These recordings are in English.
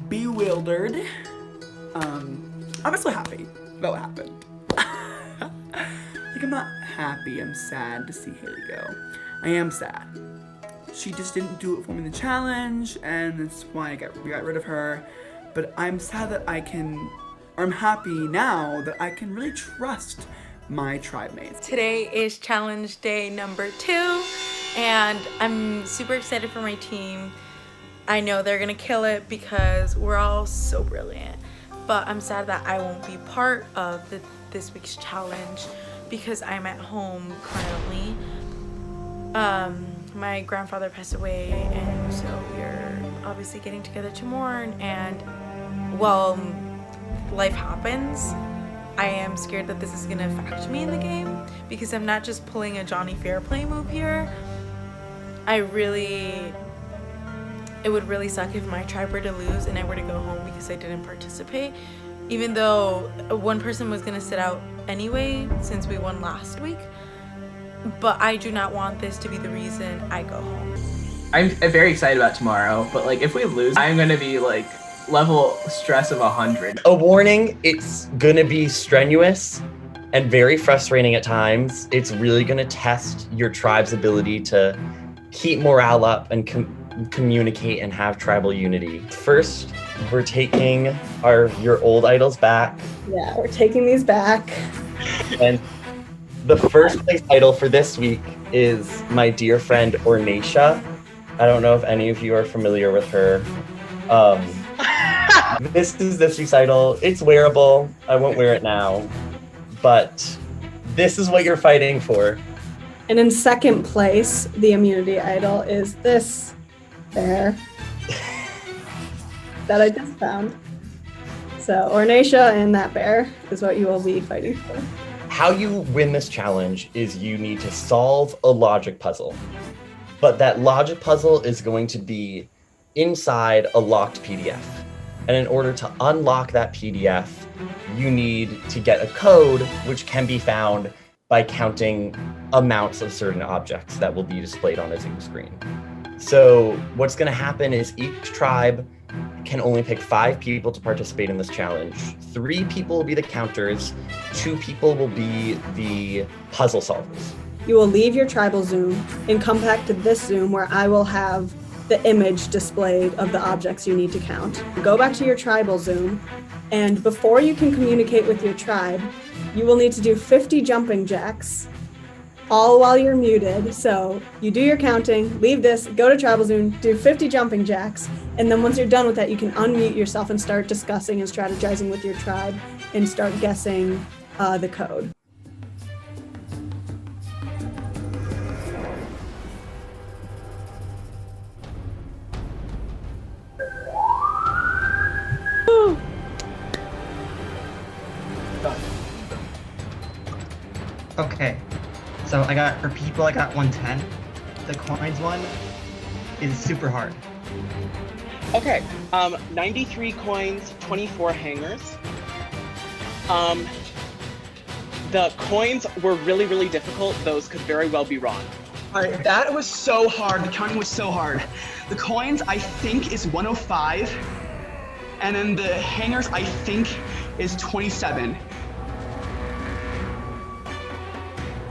bewildered. I'm also happy about what happened. Like, I'm not happy, I'm sad to see Haley go. I am sad. She just didn't do it for me in the challenge, and that's why we got rid of her. But I'm sad that I'm happy now that I can really trust my tribe mates. Today is challenge day number 2, and I'm super excited for my team. I know they're gonna kill it because we're all so brilliant. But I'm sad that I won't be part of this week's challenge because I'm at home currently. My grandfather passed away, and so we're obviously getting together to mourn, and well, life happens. I am scared that this is gonna affect me in the game because I'm not just pulling a Johnny Fairplay move here. It would really suck if my tribe were to lose and I were to go home because I didn't participate, even though one person was gonna sit out anyway since we won last week. But I do not want this to be the reason I go home. I'm very excited about tomorrow, but like if we lose, I'm gonna be like level stress of 100. A warning, it's gonna be strenuous and very frustrating at times. It's really gonna test your tribe's ability to keep morale up and communicate and have tribal unity. First, we're taking your old idols back. Yeah, we're taking these back. And the first place idol for this week is my dear friend Ornacia. I don't know if any of you are familiar with her. This is this week's idol. It's wearable. I won't wear it now. But this is what you're fighting for. And in second place, the immunity idol is this bear that I just found. So Ornacia and that bear is what you will be fighting for. How you win this challenge is you need to solve a logic puzzle. But that logic puzzle is going to be inside a locked PDF. And in order to unlock that PDF, you need to get a code which can be found by counting amounts of certain objects that will be displayed on a Zoom screen. So what's going to happen is each tribe can only pick 5 people to participate in this challenge. 3 people will be the counters, 2 people will be the puzzle solvers. You will leave your tribal Zoom and come back to this Zoom where I will have the image displayed of the objects you need to count. Go back to your tribal Zoom, and before you can communicate with your tribe, you will need to do 50 jumping jacks, all while you're muted. So you do your counting, leave this, go to tribal Zoom, do 50 jumping jacks, and then once you're done with that, you can unmute yourself and start discussing and strategizing with your tribe and start guessing the code. Okay, so for people, I got 110. The coins one is super hard. Okay, 93 coins, 24 hangers. The coins were really, really difficult. Those could very well be wrong. All right, that was so hard. The counting was so hard. The coins, I think, is 105. And then the hangers, I think, is 27.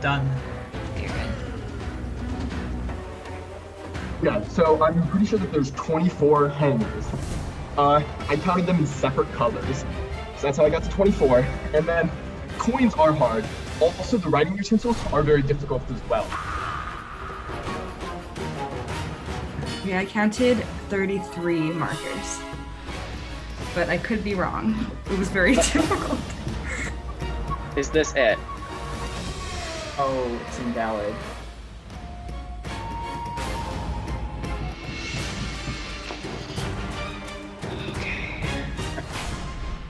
Done. You're good. Yeah, so I'm pretty sure that there's 24 hangers. I counted them in separate colors. So that's how I got to 24. And then coins are hard. Also, the writing utensils are very difficult as well. Yeah, I counted 33 markers. But I could be wrong. It was very difficult. Is this it? Oh, it's invalid.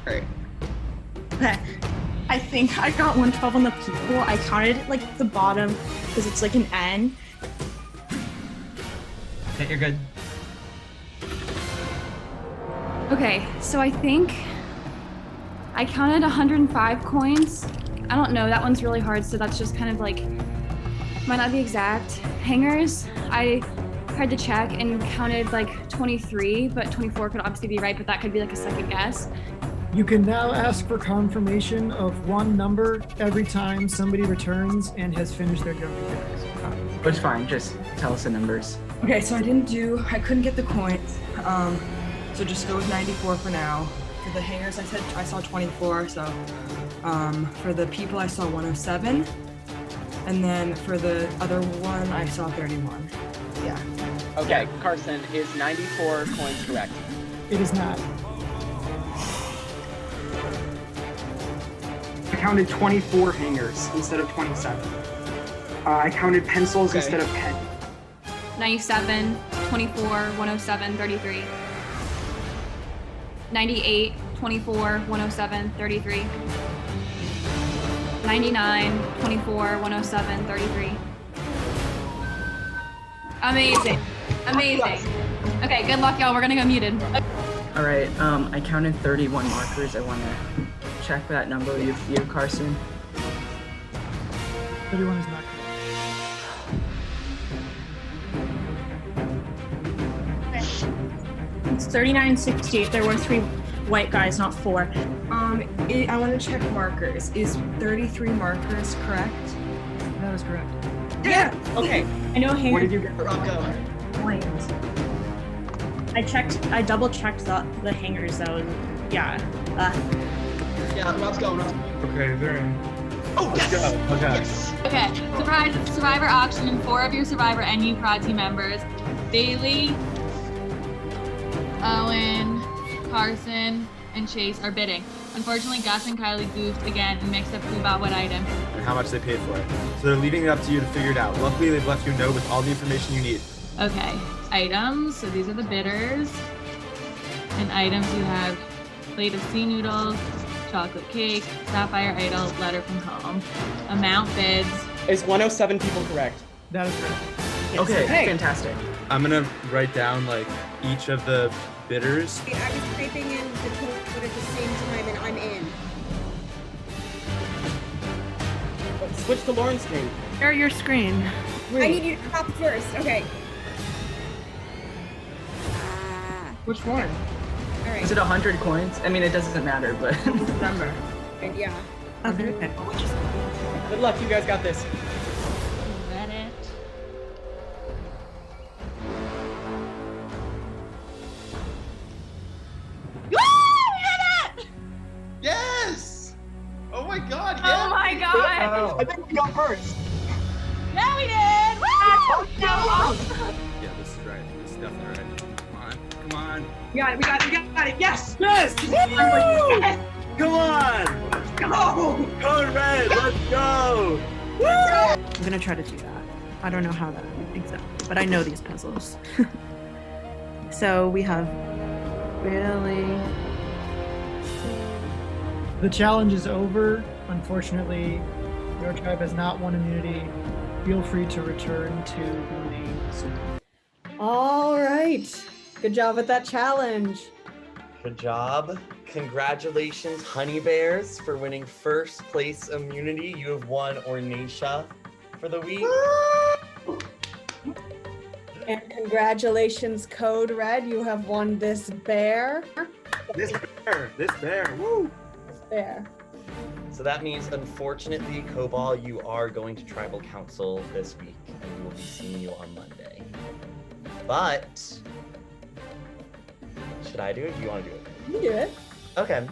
Great. Okay. I think I got 112 on the people. I counted like the bottom because it's like an N. Okay, you're good. Okay, so I think I counted 105 coins. I don't know, that one's really hard, so that's just kind of like, might not be exact. Hangers, I tried to check and counted like 23, but 24 could obviously be right, but that could be like a second guess. You can now ask for confirmation of one number every time somebody returns and has finished their jumping jacks. Which fine, just tell us the numbers. Okay, so I couldn't get the coins. So just go with 94 for now. For the hangers, I saw 24, so for the people I saw 107. And then for the other one, I saw 31. Yeah. Okay, Carson, is 94 coins correct? It is not. I counted 24 hangers instead of 27. I counted pencils instead of pen. 97, 24, 107, 33. 98, 24, 107, 33. 99, 24, 107, 33. Amazing. Amazing. Okay, good luck, y'all. We're gonna go muted. All right, I counted 31 markers. I want to check that number. You, Carson. 31 is not It's 39-68. There were 3 white guys, not 4. I want to check markers. Is 33 markers correct? That is correct. Yeah. Okay. I know hangers. What did you get, Rocco? Coins. I double checked the hangers though. And yeah. Yeah, let's go. Okay, they're in. Oh, yes! Okay. Yes! Okay, surprise, it's a Survivor auction and 4 of your Survivor NU Prod team members, Bailey, Owen, Carson, and Chase are bidding. Unfortunately, Gus and Kylie goofed again and mixed up who bought what item. And how much they paid for it. So they're leaving it up to you to figure it out. Luckily, they've left you a note with all the information you need. Okay, items, so these are the bidders. And items you have plate of sea noodles, chocolate cake, sapphire idol, letter from home. Amount bids. Is 107 people correct? That is correct. Yes. Okay, fantastic. I'm gonna write down like each of the bidders. I was typing in the code at the same time and I'm in. Switch to Lauren's screen. Share your screen. I need you to cop first. Okay. Which one? All right. Is it 100 coins? I mean, it doesn't matter, but. Number. And yeah. Okay. Good luck, you guys got this. Read it. Woo! We did it! Yes! Oh my god, Oh my god! I think we got first. Yeah, we did! Woo! Yeah, this is right. This is definitely right. Come on. Come on. We got it. Yes! Yes! Yes! Come on! Go! Code red, let's go! I'm gonna try to do that. I don't know how that exactly, but I know these puzzles. So we have Bailey. The challenge is over. Unfortunately, your tribe has not won immunity. Feel free to return to the main circle. All right. Good job with that challenge. Good job. Congratulations, Honey Bears, for winning first place immunity. You have won Ornacia for the week. And congratulations, Code Red. You have won this bear. This bear, woo! This bear. So that means, unfortunately, Cobal, you are going to Tribal Council this week, and we will be seeing you on Monday. But should I do it? Do you want to do it? You do it. Okay.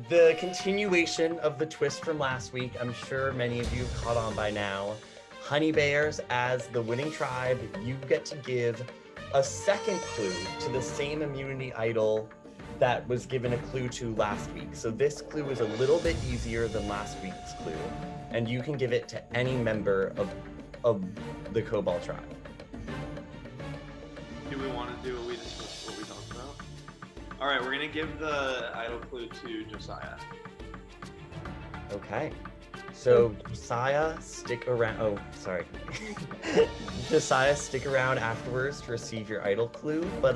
The continuation of the twist from last week, I'm sure many of you caught on by now. Honey Bears, as the winning tribe, you get to give a second clue to the same immunity idol that was given a clue to last week. So this clue is a little bit easier than last week's clue, and you can give it to any member of the Cobalt tribe. Do we want to do what we talked about? All right, we're gonna give the idol clue to Josiah. Okay. So Josiah, stick around. Oh, sorry. Josiah, stick around afterwards to receive your idol clue. But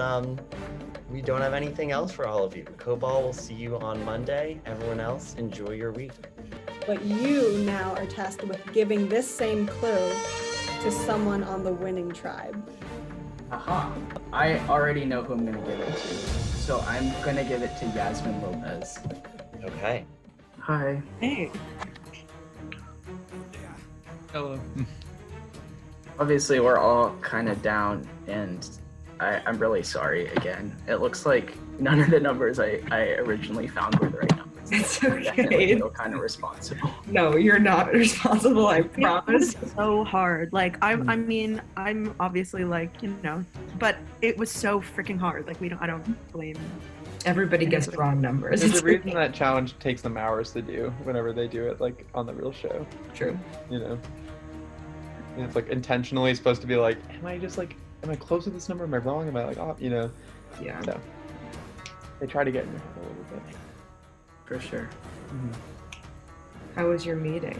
we don't have anything else for all of you. Cobal will see you on Monday. Everyone else, enjoy your week. But you now are tasked with giving this same clue to someone on the winning tribe. Aha. I already know who I'm gonna give it to. So I'm gonna give it to Yasmin Lopez. Okay. Hi. Hey. Hello. Obviously, we're all kind of down, and I'm really sorry again. It looks like none of the numbers I originally found were the right numbers. It's I okay. definitely feel kind of responsible. No, you're not responsible, I promise. It was so hard. Like I mean, I'm obviously like, you know, but it was so freaking hard. Like I don't blame. Everybody gets wrong numbers. There's a reason that challenge takes them hours to do whenever they do it, like on the real show. True. You know, and it's like intentionally supposed to be like, am I close to this number? Am I wrong? Am I like off? You know. Yeah. So they try to get in your head a little bit. For sure. Mm-hmm. How was your meeting?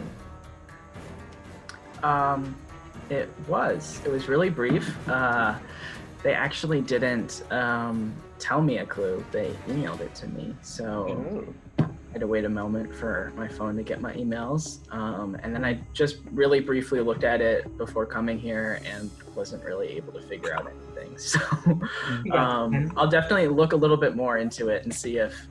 It was really brief. They actually didn't tell me a clue. They emailed it to me. So I had to wait a moment for my phone to get my emails. And then I just really briefly looked at it before coming here and wasn't really able to figure out anything. So I'll definitely look a little bit more into it and see if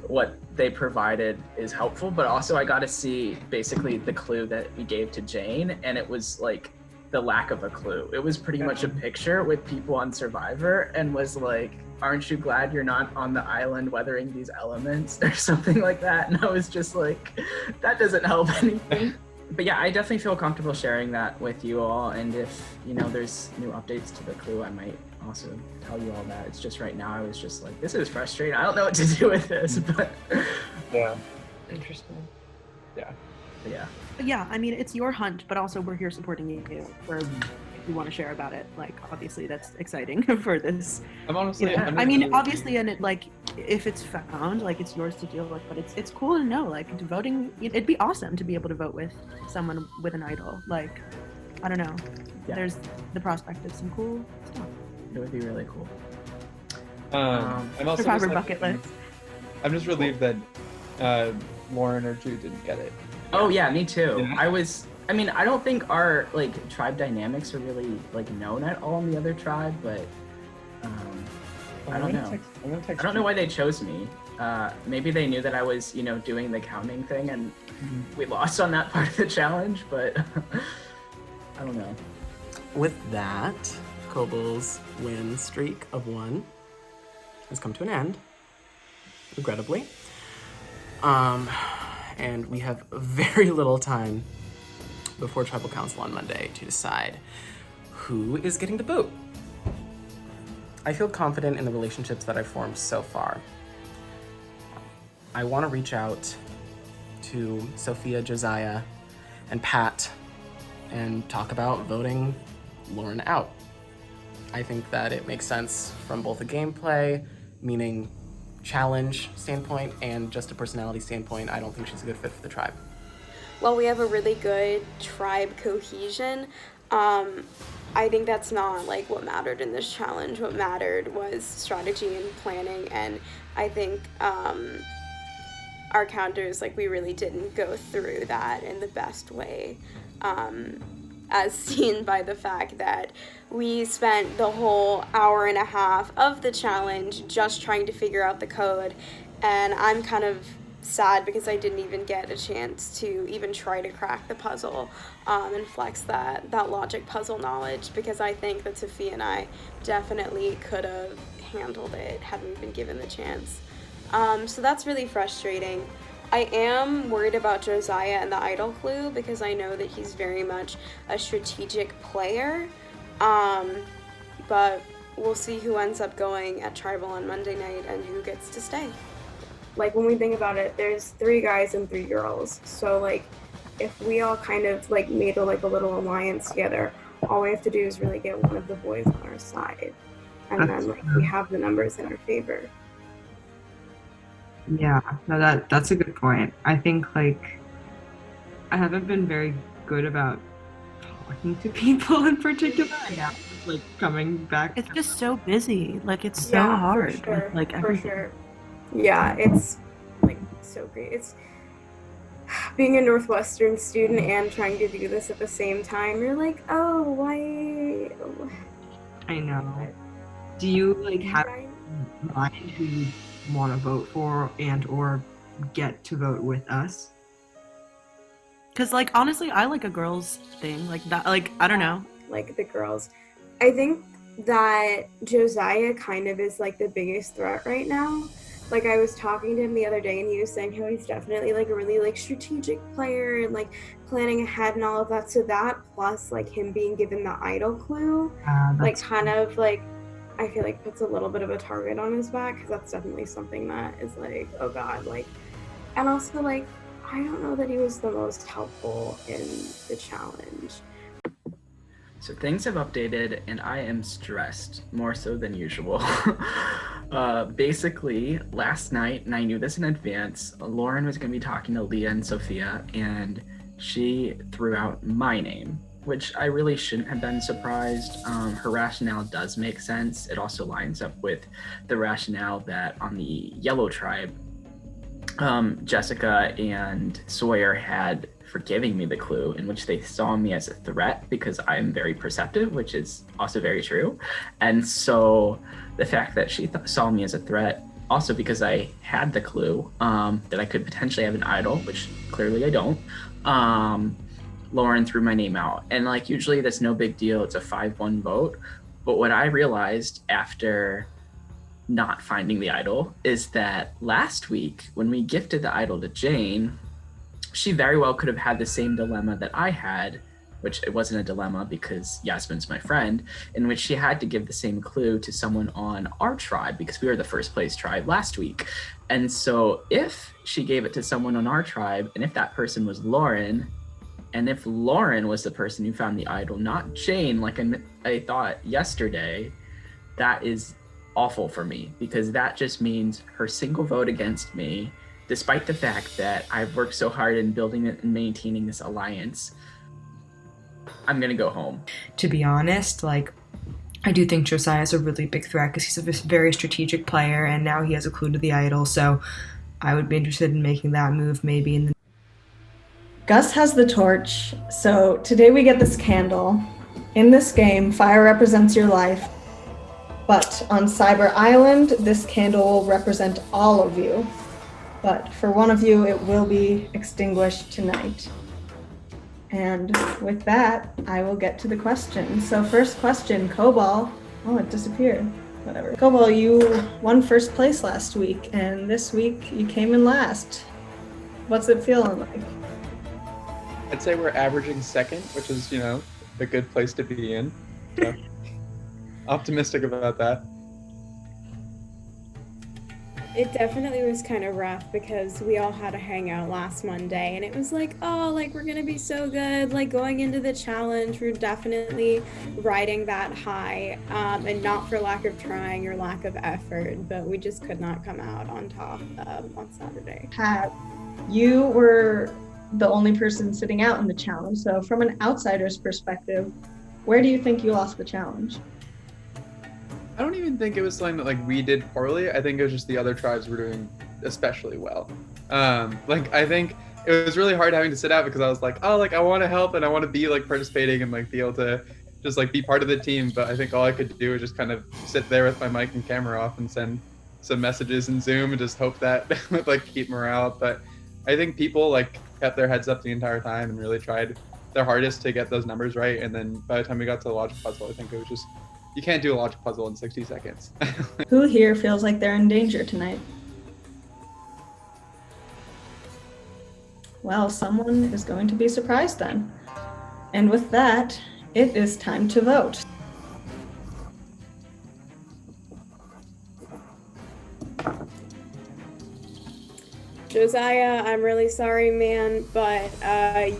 what they provided is helpful, but also I got to see basically the clue that we gave to Jane, and it was like the lack of a clue. It was pretty much a picture with people on Survivor and was like, aren't you glad you're not on the island weathering these elements or something like that? And I was just like, that doesn't help anything. But yeah, I definitely feel comfortable sharing that with you all, and if there's new updates to the clue, I might also tell you all that. It's just right now I was just like, this is frustrating. I don't know what to do with this, but yeah. Interesting. Yeah. Yeah. But yeah, I mean, it's your hunt, but also we're here supporting you for if you want to share about it. Like, obviously that's exciting for this. I'm honestly, I mean, obviously, and it like, if it's found, like it's yours to deal with, but it's cool to know, like voting, it'd be awesome to be able to vote with someone with an idol. Like, I don't know. Yeah. There's the prospect of some cool stuff. It would be really cool. I'm also Survivor just, bucket list. I'm just relieved that Lauren or Drew didn't get it. Oh yeah, me too. Yeah. I don't think our like tribe dynamics are really like known at all in the other tribe, but I don't know. I don't know why they chose me. Maybe they knew that I was, doing the counting thing, and we lost on that part of the challenge, but I don't know. With that, Kobol's win streak of 1 has come to an end, regrettably. And we have very little time before Tribal Council on Monday to decide who is getting the boot. I feel confident in the relationships that I've formed so far. I want to reach out to Sophia, Josiah, and Pat and talk about voting Lauren out. I think that it makes sense from both a gameplay, meaning challenge standpoint, and just a personality standpoint. I don't think she's a good fit for the tribe. Well, we have a really good tribe cohesion. I think that's not like what mattered in this challenge. What mattered was strategy and planning, and I think our counters, like, we really didn't go through that in the best way, as seen by the fact that we spent the whole hour and a half of the challenge just trying to figure out the code, and I'm kind of sad because I didn't even get a chance to even try to crack the puzzle and flex that logic puzzle knowledge, because I think that Sophia and I definitely could have handled it had we been given the chance. So that's really frustrating. I am worried about Josiah and the idol clue because I know that he's very much a strategic player, but we'll see who ends up going at Tribal on Monday night and who gets to stay. Like, when we think about it, there's 3 guys and 3 girls. So, like, if we all kind of, like, made a little alliance together, all we have to do is really get one of the boys on our side. And then, like, we have the numbers in our favor. Yeah, no, that's a good point. I think, like, I haven't been very good about talking to people in particular. Yeah, like, coming back. It's just so busy. Like, it's so Yeah, hard. for sure, Like, for everything. sure. Yeah, it's, like, so great. It's being a Northwestern student and trying to do this at the same time. You're like, oh, why? I know. Do you like have in mind who you want to vote for and or get to vote with us? Because like honestly, I like a girls thing like that. Like I don't know. Like the girls. I think that Josiah kind of is like the biggest threat right now. Like I was talking to him the other day and he was saying how he's definitely like a really like strategic player and like planning ahead and all of that. So that plus like him being given the idol clue, like kind of like I feel like puts a little bit of a target on his back because that's definitely something that is like, oh God, like, and also like, I don't know that he was the most helpful in the challenge. So things have updated and I am stressed, more so than usual. Basically, last night, and I knew this in advance, Lauren was gonna be talking to Leah and Sophia, and she threw out my name, which I really shouldn't have been surprised. Her rationale does make sense. It also lines up with the rationale that on the Yellow Tribe, Jessica and Sawyer had for giving me the clue, in which they saw me as a threat because I'm very perceptive, which is also very true. And so the fact that she saw me as a threat, also because I had the clue that I could potentially have an idol, which clearly I don't, Lauren threw my name out. And like usually that's no big deal, it's a 5-1 vote. But what I realized after not finding the idol is that last week when we gifted the idol to Jane, she very well could have had the same dilemma that I had, which it wasn't a dilemma because Yasmin's my friend, in which she had to give the same clue to someone on our tribe because we were the first place tribe last week. And so if she gave it to someone on our tribe, and if that person was Lauren, and if Lauren was the person who found the idol, not Jane, like I thought yesterday, that is awful for me because that just means her single vote against me, despite the fact that I've worked so hard in building it and maintaining this alliance. I'm gonna go home. To be honest, like, I do think Josiah is a really big threat because he's a very strategic player and now he has a clue to the idol, so I would be interested in making that move maybe in the... Gus has the torch, so today we get this candle. In this game, fire represents your life, but on Cyber Island, this candle will represent all of you. But for one of you, it will be extinguished tonight. And with that, I will get to the questions. So first question, Cobal. Oh, it disappeared. Whatever. Cobal, you won first place last week, and this week you came in last. What's it feeling like? I'd say we're averaging second, which is, you know, a good place to be in. So, optimistic about that. It definitely was kind of rough because we all had a hangout last Monday and it was like, oh, like we're gonna be so good, like going into the challenge, we're definitely riding that high, and not for lack of trying or lack of effort, but we just could not come out on top on Saturday. Pat, you were the only person sitting out in the challenge, so from an outsider's perspective, where do you think you lost the challenge? I don't even think it was something that like we did poorly. I think it was just the other tribes were doing especially well. Like I think it was really hard having to sit out because I was like, oh, like I want to help and I want to be like participating and like be able to just like be part of the team. But I think all I could do was just kind of sit there with my mic and camera off and send some messages in Zoom and just hope that would like keep morale up. But I think people like kept their heads up the entire time and really tried their hardest to get those numbers right. And then by the time we got to the logic puzzle, I think it was just, you can't do a logic puzzle in 60 seconds. Who here feels like they're in danger tonight? Well, someone is going to be surprised then. And with that, it is time to vote. Josiah, I'm really sorry, man, but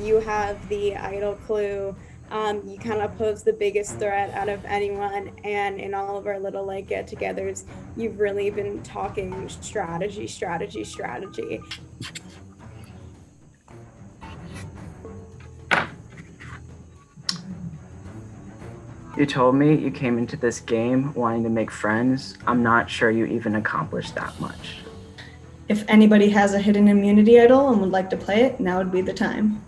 you have the idol clue. You kind of pose the biggest threat out of anyone, and in all of our little like get-togethers, you've really been talking strategy. You told me you came into this game wanting to make friends. I'm not sure you even accomplished that much. If anybody has a hidden immunity idol and would like to play it, now would be the time.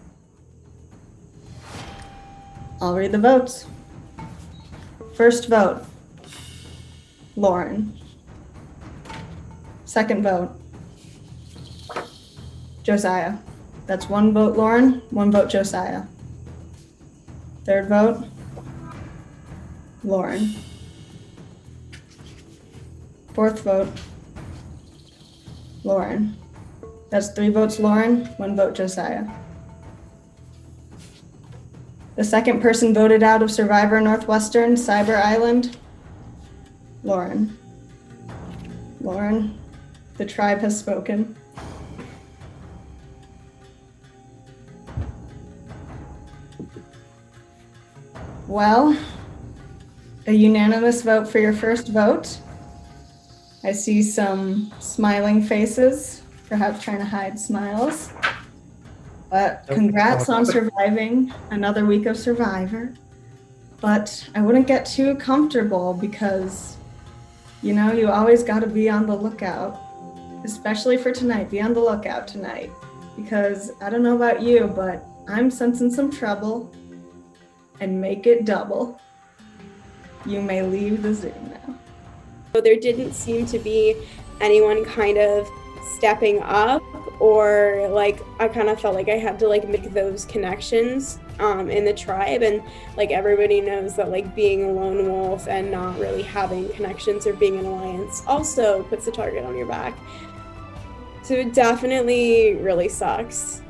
I'll read the votes. First vote, Lauren. Second vote, Josiah. That's 1 vote Lauren, 1 vote Josiah. Third vote, Lauren. Fourth vote, Lauren. That's 3 votes Lauren, 1 vote Josiah. The second person voted out of Survivor Northwestern, Cyber Island, Lauren. Lauren, the tribe has spoken. Well, a unanimous vote for your first vote. I see some smiling faces, perhaps trying to hide smiles. But congrats on surviving another week of Survivor. But I wouldn't get too comfortable because, you know, you always got to be on the lookout, especially for tonight. Be on the lookout tonight because I don't know about you, but I'm sensing some trouble. And make it double. You may leave the Zoom now. So there didn't seem to be anyone kind of stepping up, or like I kind of felt like I had to like make those connections in the tribe, and like everybody knows that like being a lone wolf and not really having connections or being an alliance also puts a target on your back. So it definitely really sucks.